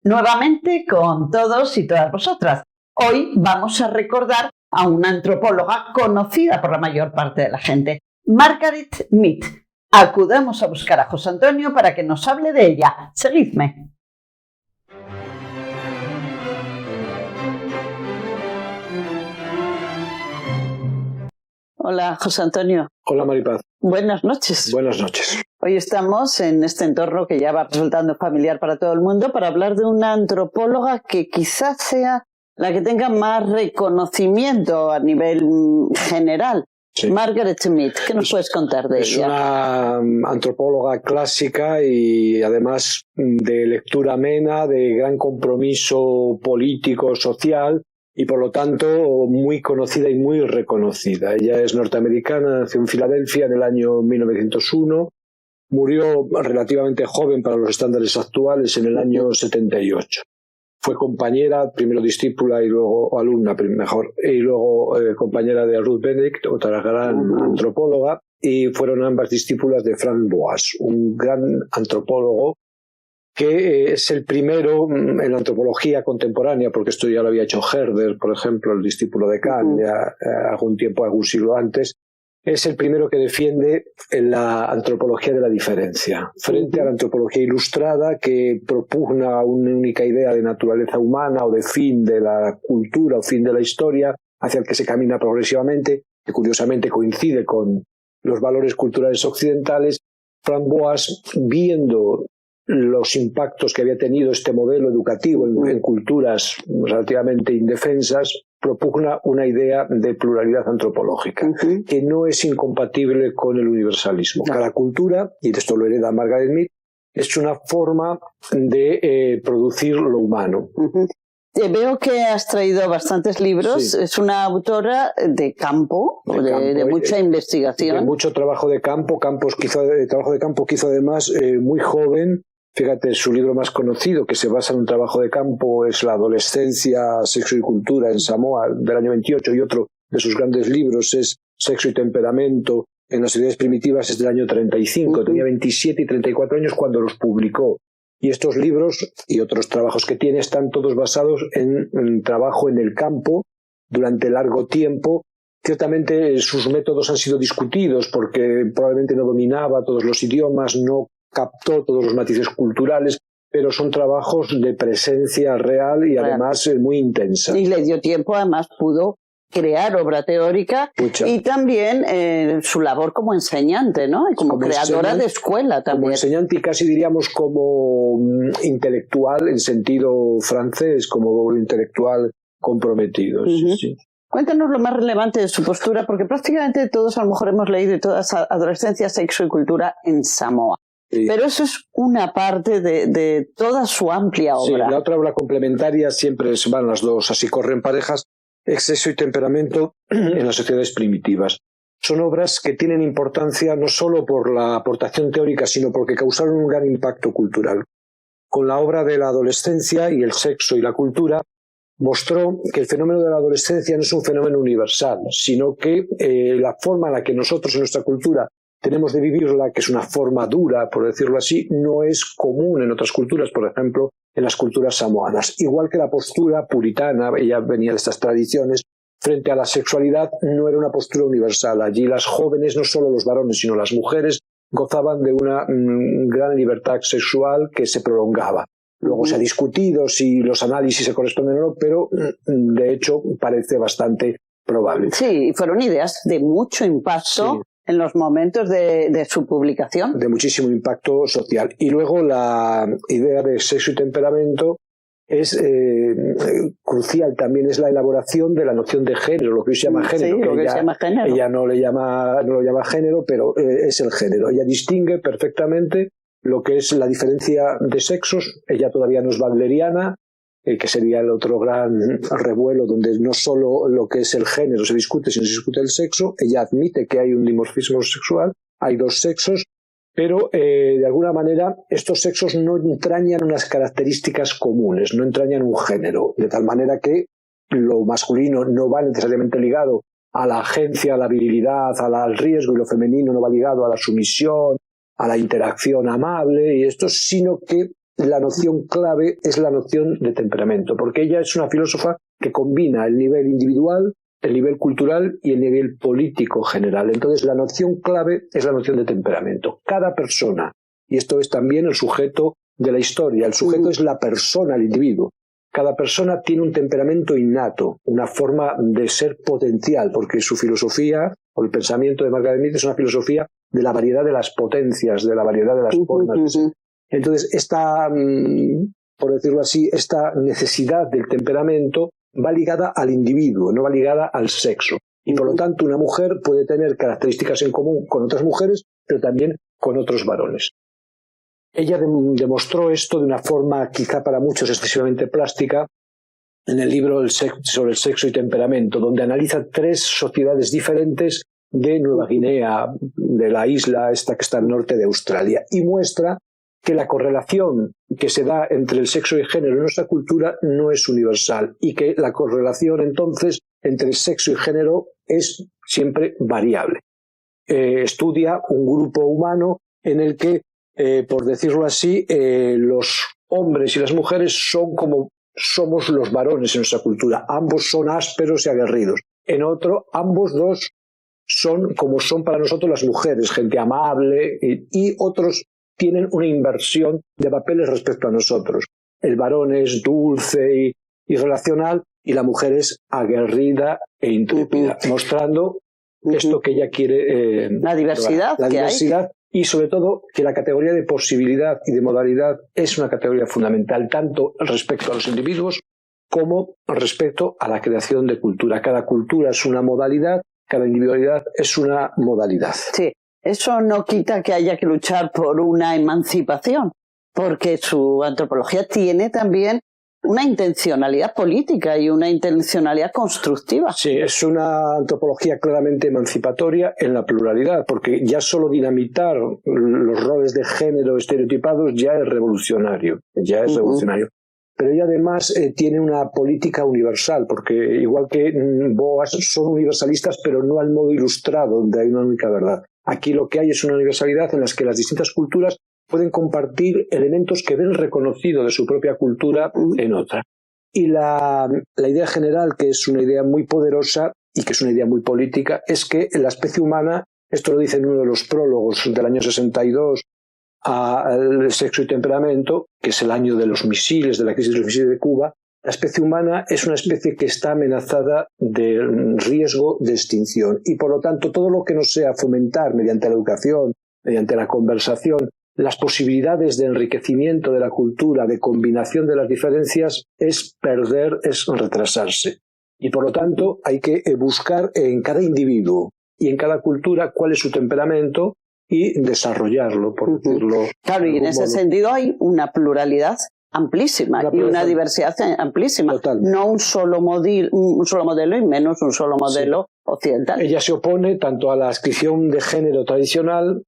nuevamente con todos y todas vosotras. Hoy vamos a recordar a una antropóloga conocida por la mayor parte de la gente, Margaret Mead. Acudamos a buscar a José Antonio para que nos hable de ella. Seguidme. Hola, José Antonio. Hola, Maripaz. Buenas noches. Buenas noches. Hoy estamos en este entorno que ya va resultando familiar para todo el mundo para hablar de una antropóloga que quizás sea la que tenga más reconocimiento a nivel general. Sí. Margaret Mead, ¿qué nos puedes contar de ella? Es una antropóloga clásica y además de lectura amena, de gran compromiso político, social, y por lo tanto muy conocida y muy reconocida. Ella es norteamericana, nació en Filadelfia en el año 1901, murió relativamente joven para los estándares actuales en el año 78. Fue compañera, primero discípula y luego alumna, mejor, y luego compañera de Ruth Benedict, otra gran antropóloga, y fueron ambas discípulas de Frank Boas, un gran antropólogo que es el primero en la antropología contemporánea, porque esto ya lo había hecho Herder, por ejemplo, el discípulo de Kant, ya algún siglo antes. Es el primero que defiende la antropología de la diferencia, frente a la antropología ilustrada que propugna una única idea de naturaleza humana o de fin de la cultura o fin de la historia hacia el que se camina progresivamente, que curiosamente coincide con los valores culturales occidentales. Frank Boas, viendo los impactos que había tenido este modelo educativo en culturas relativamente indefensas, propugna una idea de pluralidad antropológica, que no es incompatible con el universalismo. Cada cultura, y de esto lo hereda Margaret Mead, es una forma de producir lo humano. Veo que has traído bastantes libros. Sí. Es una autora de campo, de mucha investigación. De mucho trabajo de campo, trabajo de campo que hizo además muy joven. Fíjate, su libro más conocido, que se basa en un trabajo de campo, es La adolescencia, sexo y cultura en Samoa, del año 28, y otro de sus grandes libros es Sexo y temperamento en las sociedades primitivas, es del año 35. Tenía 27 y 34 años cuando los publicó. Y estos libros y otros trabajos que tiene están todos basados en trabajo en el campo durante largo tiempo. Ciertamente sus métodos han sido discutidos porque probablemente no dominaba todos los idiomas, no captó todos los matices culturales, pero son trabajos de presencia real y además muy intensa. Y le dio tiempo, además pudo crear obra teórica. Mucha. Y también su labor como enseñante, ¿no? Y como creadora de escuela también. Como enseñante y casi diríamos como intelectual en sentido francés, como intelectual comprometido. Sí. Cuéntanos lo más relevante de su postura, porque prácticamente todos a lo mejor hemos leído toda esa adolescencia, sexo y cultura en Samoa. Sí. Pero eso es una parte de toda su amplia obra. Sí, la otra obra complementaria siempre van las dos, así corren parejas, Exceso y temperamento en las sociedades primitivas. Son obras que tienen importancia no solo por la aportación teórica, sino porque causaron un gran impacto cultural. Con la obra de la adolescencia y el sexo y la cultura, mostró que el fenómeno de la adolescencia no es un fenómeno universal, sino que la forma en la que nosotros en nuestra cultura tenemos de vivirla, que es una forma dura, por decirlo así, no es común en otras culturas, por ejemplo, en las culturas samoanas. Igual que la postura puritana, ella venía de estas tradiciones, frente a la sexualidad no era una postura universal. Allí las jóvenes, no solo los varones, sino las mujeres, gozaban de una gran libertad sexual que se prolongaba. Luego se ha discutido si los análisis se corresponden o no, pero de hecho parece bastante probable. Sí, fueron ideas de mucho impacto. Sí. En los momentos de su publicación. De muchísimo impacto social. Y luego la idea de sexo y temperamento es crucial también, es la elaboración de la noción de género, lo que hoy se llama género. Sí, que lo que se llama género. Ella no lo llama género, pero es el género. Ella distingue perfectamente lo que es la diferencia de sexos. Ella todavía no es wagneriana, que sería el otro gran revuelo donde no solo lo que es el género se discute, sino se discute el sexo. Ella admite que hay un dimorfismo sexual, hay dos sexos, pero de alguna manera estos sexos no entrañan unas características comunes, no entrañan un género, de tal manera que lo masculino no va necesariamente ligado a la agencia, a la virilidad, al riesgo, y lo femenino no va ligado a la sumisión, a la interacción amable y esto, sino que la noción clave es la noción de temperamento, porque ella es una filósofa que combina el nivel individual, el nivel cultural y el nivel político general. Entonces, la noción clave es la noción de temperamento. Cada persona, y esto es también el sujeto de la historia, el sujeto es la persona, el individuo. Cada persona tiene un temperamento innato, una forma de ser potencial, porque su filosofía, o el pensamiento de Margaret Mead, es una filosofía de la variedad de las potencias, de la variedad de las formas de ser. Entonces, esta, por decirlo así, esta necesidad del temperamento va ligada al individuo, no va ligada al sexo. Y por lo tanto, una mujer puede tener características en común con otras mujeres, pero también con otros varones. Ella demostró esto de una forma quizá para muchos excesivamente plástica en el libro sobre el sexo y temperamento, donde analiza 3 sociedades diferentes de Nueva Guinea, de la isla esta que está al norte de Australia, y muestra que la correlación que se da entre el sexo y el género en nuestra cultura no es universal y que la correlación entonces entre el sexo y el género es siempre variable. Estudia un grupo humano en el que, por decirlo así, los hombres y las mujeres son como somos los varones en nuestra cultura. Ambos son ásperos y aguerridos. En otro, ambos dos son como son para nosotros las mujeres, gente amable, y otros tienen una inversión de papeles respecto a nosotros. El varón es dulce y relacional y la mujer es aguerrida e intrépida, mostrando esto que ella quiere. La diversidad. La diversidad y sobre todo que la categoría de posibilidad y de modalidad es una categoría fundamental, tanto respecto a los individuos como respecto a la creación de cultura. Cada cultura es una modalidad, cada individualidad es una modalidad. Sí. Eso no quita que haya que luchar por una emancipación, porque su antropología tiene también una intencionalidad política y una intencionalidad constructiva. Sí, es una antropología claramente emancipatoria en la pluralidad, porque ya solo dinamitar los roles de género estereotipados ya es revolucionario, Pero ella además tiene una política universal, porque igual que Boas son universalistas, pero no al modo ilustrado, donde hay una única verdad. Aquí lo que hay es una universalidad en la que las distintas culturas pueden compartir elementos que ven reconocido de su propia cultura en otra. Y la idea general, que es una idea muy poderosa y que es una idea muy política, es que la especie humana, esto lo dice en uno de los prólogos del año 62 al sexo y temperamento, que es el año de los misiles, de la crisis de los misiles de Cuba, la especie humana es una especie que está amenazada de riesgo de extinción y por lo tanto todo lo que no sea fomentar mediante la educación, mediante la conversación, las posibilidades de enriquecimiento de la cultura, de combinación de las diferencias, es perder, es retrasarse. Y por lo tanto hay que buscar en cada individuo y en cada cultura cuál es su temperamento y desarrollarlo, por decirlo. Claro, y en ese sentido hay una pluralidad amplísima y una diversidad amplísima. Total. No un solo modelo y menos un solo modelo occidental. Ella se opone tanto a la adscripción de género tradicional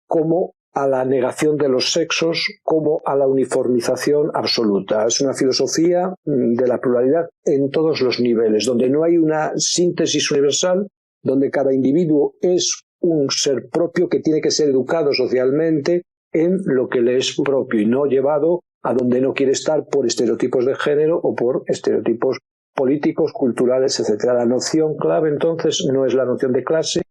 como a la negación de los sexos, como a la uniformización absoluta. Es una filosofía de la pluralidad en todos los niveles, donde no hay una síntesis universal, donde cada individuo es un ser propio que tiene que ser educado socialmente en lo que le es propio y no llevado a donde no quiere estar por estereotipos de género o por estereotipos políticos, culturales, etc. La noción clave entonces no es la noción de clase,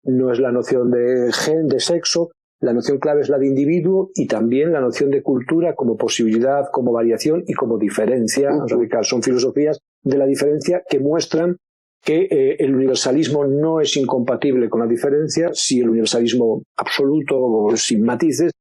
no es la noción de sexo, la noción clave es la de individuo y también la noción de cultura como posibilidad, como variación y como diferencia radical. Son filosofías de la diferencia que muestran que el universalismo no es incompatible con la diferencia, si el universalismo absoluto sin matices,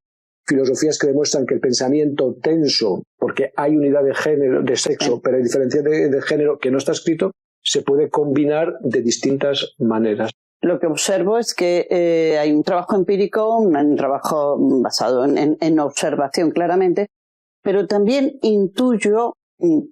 filosofías que demuestran que el pensamiento tenso, porque hay unidad de género, de sexo, pero hay diferencia de género que no está escrito, se puede combinar de distintas maneras. Lo que observo es que hay un trabajo empírico, un trabajo basado en observación claramente, pero también intuyo,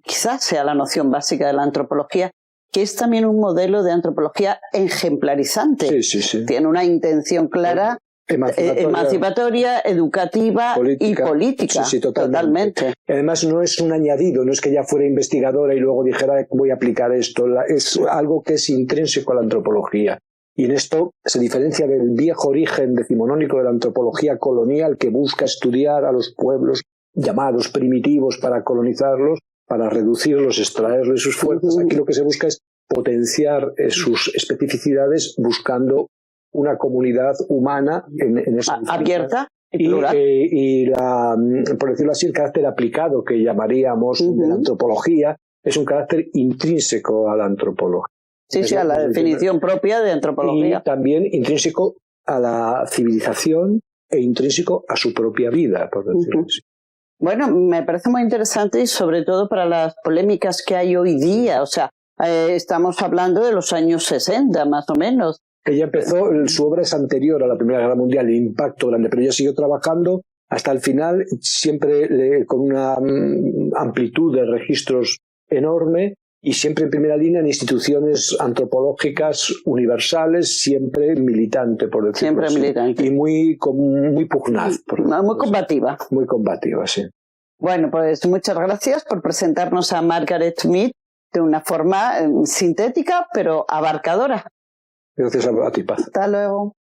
quizás sea la noción básica de la antropología, que es también un modelo de antropología ejemplarizante. Sí. Tiene una intención clara, emancipatoria, educativa y política. Sí, totalmente. Además no es un añadido, no es que ella fuera investigadora y luego dijera voy a aplicar esto, es algo que es intrínseco a la antropología. Y en esto se diferencia del viejo origen decimonónico de la antropología colonial que busca estudiar a los pueblos llamados primitivos para colonizarlos, para reducirlos, extraerles sus fuerzas. Aquí lo que se busca es potenciar sus especificidades buscando una comunidad humana en esa abierta y por decirlo así, el carácter aplicado que llamaríamos de la antropología es un carácter intrínseco a la antropología. Sí, a la definición propia de antropología. Y también intrínseco a la civilización e intrínseco a su propia vida, por decirlo así. Bueno, me parece muy interesante y sobre todo para las polémicas que hay hoy día. O sea, estamos hablando de los años 60, más o menos. Ella empezó, su obra es anterior a la Primera Guerra Mundial, el impacto grande, pero ella siguió trabajando hasta el final, siempre con una amplitud de registros enorme y siempre en primera línea en instituciones antropológicas universales, siempre militante, por decirlo así. Siempre militante. Y muy pugnaz. Muy combativa. Muy combativa, sí. Bueno, pues muchas gracias por presentarnos a Margaret Mead de una forma sintética, pero abarcadora. Gracias a ti, Paz. Hasta luego.